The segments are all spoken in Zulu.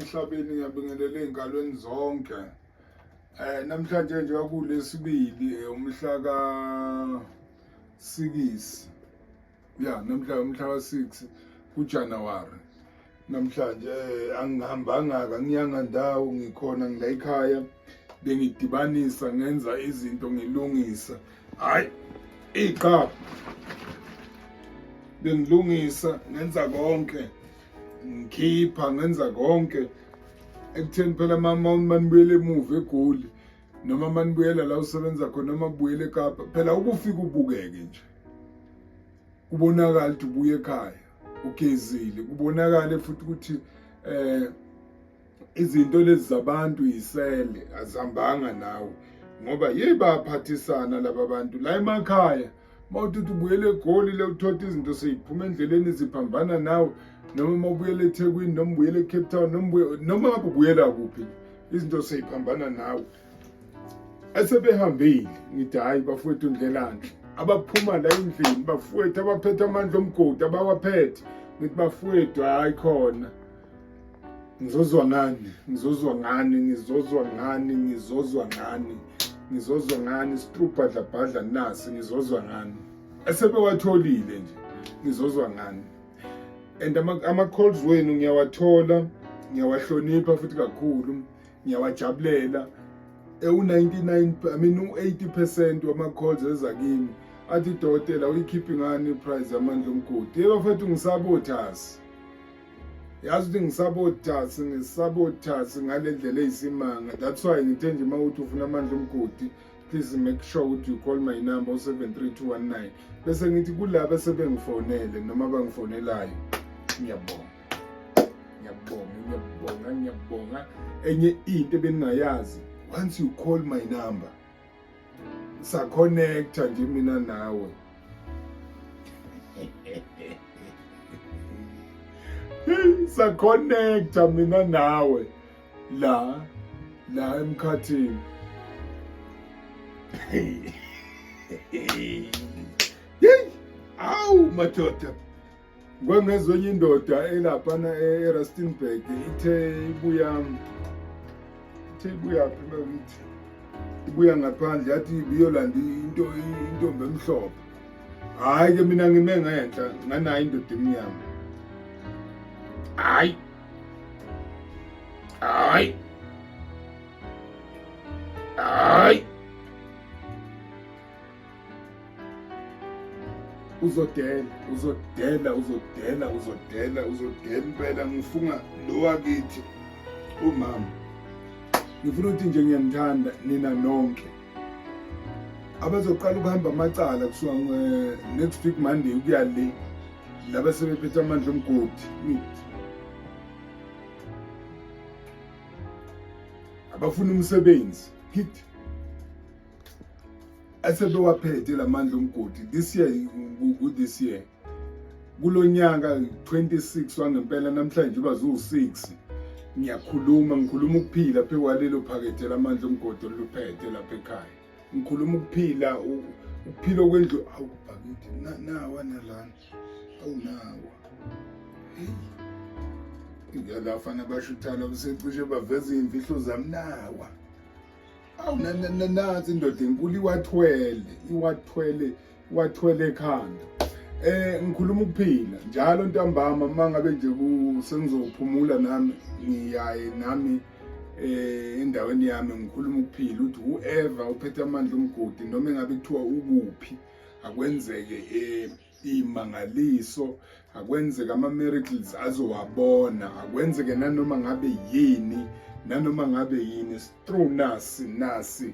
emhlabeni ngiyabingelela ey'ngalweni zonke. Namhlanje nje kwakulesibili umhla ka-6 umhla ka-6 kuJanuwari. Namhlanje angihambanga nginyanga ndawo, ngikhona ngila ekhaya, bengidibanisa ngenza izinto ngilungisa. Hayi iqha bengilungisa ngenza konke, ngikhipha ngenza konke ekutheni phela mama manibuyele emuva eGoli noma manibuyela la usebenza khona noma kubuyele eKapa, phela ukufika ubukeke nje, kubonakala ukuthi ubuye ekhaya ugezile, kubonakala futhi ukuthi izinto lezi zabantu yisele azihambanga nawe, ngoba bayaphathisana laba bantu la emakhaya. Mawuthi ubuyele eGoli le uthola izinto seyiphuma endleleni ziphambana nawe, noma mawubuyele eThekwini noma ubuyele eCape Town noma ngabe ubuyela kuphi, izinto seyiphambana nawe. Esebehambile ngithi hayi bafowethu Ndlelanhle, abaphuma la endlini bafowethu abaphethe amandla omgodi abawaphethe, ngithi bafowethu hayi khona ngizozwa ngani sitrubhadla nasi ngizozwa ngani. Esebewatholile nje ngizozwa ngani. And ama-calls wenu ngiyawathola, ngiyawahlonipha futhi kakhulu, ngiyawajabulela. U-80% wama-calls eza kimi athi dokotela uyikhiphi ngani iprice yamandla omgodi. Bafethu ngisabothasi, yazi ukuthi ngisabothasi ngale ndlela eyisimanga. That's why ngithe nje mawuthi ufuna amandla omgodi, please make sure ukuthi you call my number 073219, bese ngithi kulabo esebengifonele noma bangifonelayo ngiyabonga. Enye into ebeningayazi, once you call my number sa-connecta nje mina nawe. Sa-connecta mina nawe la emkhathini. Awu madoda, kwengezwe enye indoda elaphana eRustenburg ithe ibuya ngaphandle, yathi ibiyolanda intombi emhlophe. Hayi ke mina ngime ngenhla nganayo indoda emnyama. Hayi uzodela impela. Ngifunga lo wakithi umama, ngifuna ukuthi nje ngiyanithanda nina nonke abazoqala ukuhamba amacala kusuka next week Monday ukuya le laba sebephethe amandla omgodi. Abafuna umsebenzi hit asebewaphethe lamandla omgodi this year kulonyaka 26 wangempela. Namhlanje bazu6 ngikhuluma ukuphila phe kwalelo phakethe lamandla omgodi oluphethe lapha ekhaya. Ngikhuluma ukuphila kwendlu. Awu bakithi nawa nalana, awunawa ngiyalafana bashuthana besecishe baveza iy'mfihlo zami nawa. Awu nansi indoda enkulu iwathwele ekhanda. Ngikhuluma ukuphila njalo ntambama, uma ngabe nje sengizophumula nami ngiyaye nami endaweni yami ngikhuluma ukuphila ukuthi whoever uphethe amandla omgodi noma engabe kuthiwa ukuphi, akwenzeke imangaliso, akwenzeke ama-miracles azowabona, akwenzeke nanoma ngabe yini through nasi.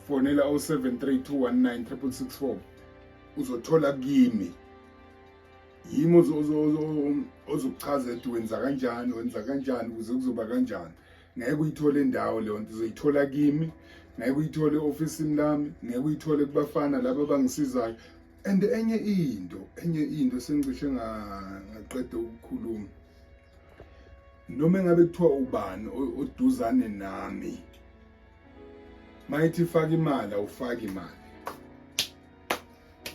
Fonela 0732196664 uzothola kimi. Yimi ozokuchaza ukuthi wenza kanjani ukuze kuzoba kanjani. Ngeke uyithole indawo leyo nto, uzoyithola kimi. Ngeke uyithole e-ofisini lami, ngeke uyithole kubafana laba abangisizayo. And enye into sengicishe ngaqeda ukukhuluma, noma engabe kuthiwa ubani oduzane nami, mayithi faka imali awufaki imali,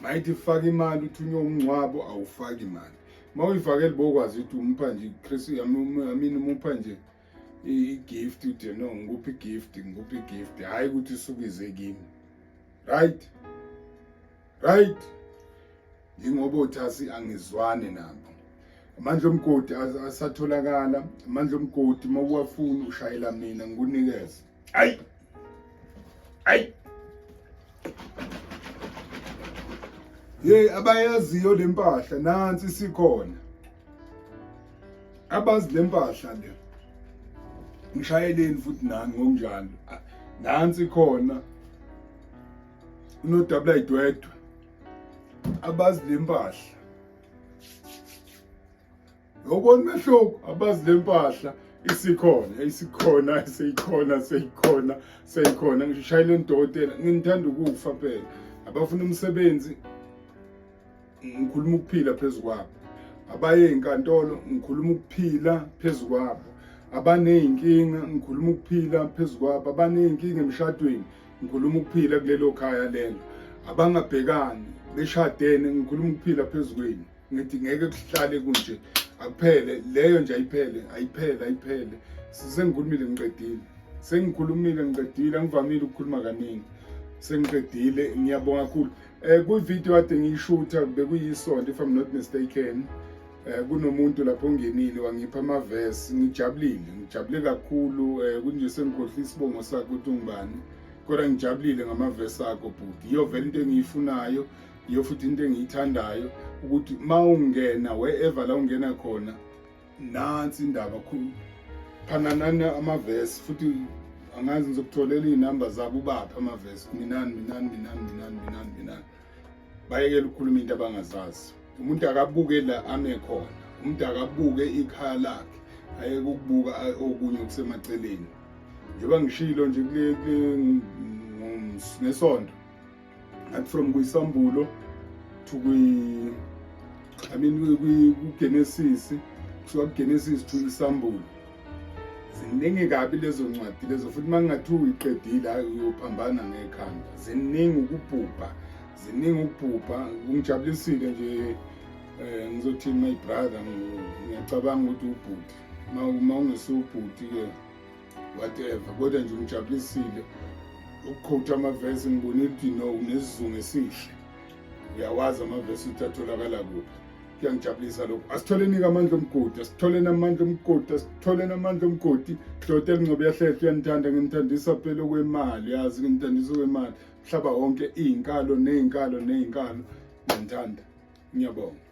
mayithi faka imali uthi unye umngcwabo awufaki imali, mawuyifakele bokwazi ukuthi umpha nje Chris yami umupha nje igift uthi no ngikuphi igift hayi ukuthi isukize kimi. Right ingoba uthasi angizwane nabo. Amandla omgodi asatholakala, amandla omgodi mawuwafuna ushayela mina ngikunikeze. Hayi abayaziyo lempahla nansi sikhona. Abazi lempahla le. Ngishayeleni futhi nani ngokunjalo. Nansi khona. Unodabula idwedwe. Abazi lempahla. Yobona mehluko abazi lempahla seyikhona ngishayela indodela ngithanda ukufa phela. Abafuna umsebenzi ngikhuluma ukuphila phezukwabo. Abaye enkantolo ngikhuluma ukuphila phezukwabo. Abaneyinkinga ngikhuluma ukuphila phezukwabo. Abaneyinkinga emshadweni ngikhuluma ukuphila kulelo khaya lelo. Abangabhekani beshadene ngikhuluma ukuphila phezukweni. Ngithi ngeke kuhlale kunje akuphele leyo nje ayiphele. Sengikhulumile ngiqedile angivamile ukukhuluma kaningi. Sengiqedile ngiyabonga kakhulu. Ku video ade ngiyishutha bekuyisonto if I'm not mistaken. Kunomuntu lapho ongenile wangipha amavesi ngijabule kakhulu kunje sengikhohlisa isibongo sakho ukuthi ungibani. Kodwa ngijabulile ngamavesi akho bhuti. Iyo vele into engiyifunayo, iyo futhi into engiyithandayo ukuthi mawungena wherever la ungena khona nansi indaba khulu. Phananana amavesi futhi angazi ngizokutholela inamba zabo ubapha amavesi minani. Bayekela ukukhuluma into abangazazi. Umuntu akabuke la ame khona. Umuntu akabuke ikhaya lakhe. Ayeke ukubuka okunye okusemaceleni. Njengoba ngishilo nje ngesonto at from kuyisambulo to kuGenesis kusuka kuGenesis to isambulo. Ziningi kabi lezo ncwadi lezo futhi mangingathi uyiqedile uyophambana ngekhanda. Ziningi ukubhubha ungijabulisile nje ngizothi my brother ngiyacabanga ukuthi ubhuti ma ungesubhuti ke whatever kodwa nje ungijabulisile ukukhotha amavesi ngibonile ukuthi no unesizungu esihle. Uyawazi amavesi ukuthi atholakala kuphi. Kuyangijabulisa lokho. Asitholeni amandla omgodi. Dodela Ngcobo yahlehla uyanithanda ngimthandisa phela kwemali yazi ngimthandisa kwemali. Mhlaba wonke izinkalo ngiyithanda. Ngiyabonga.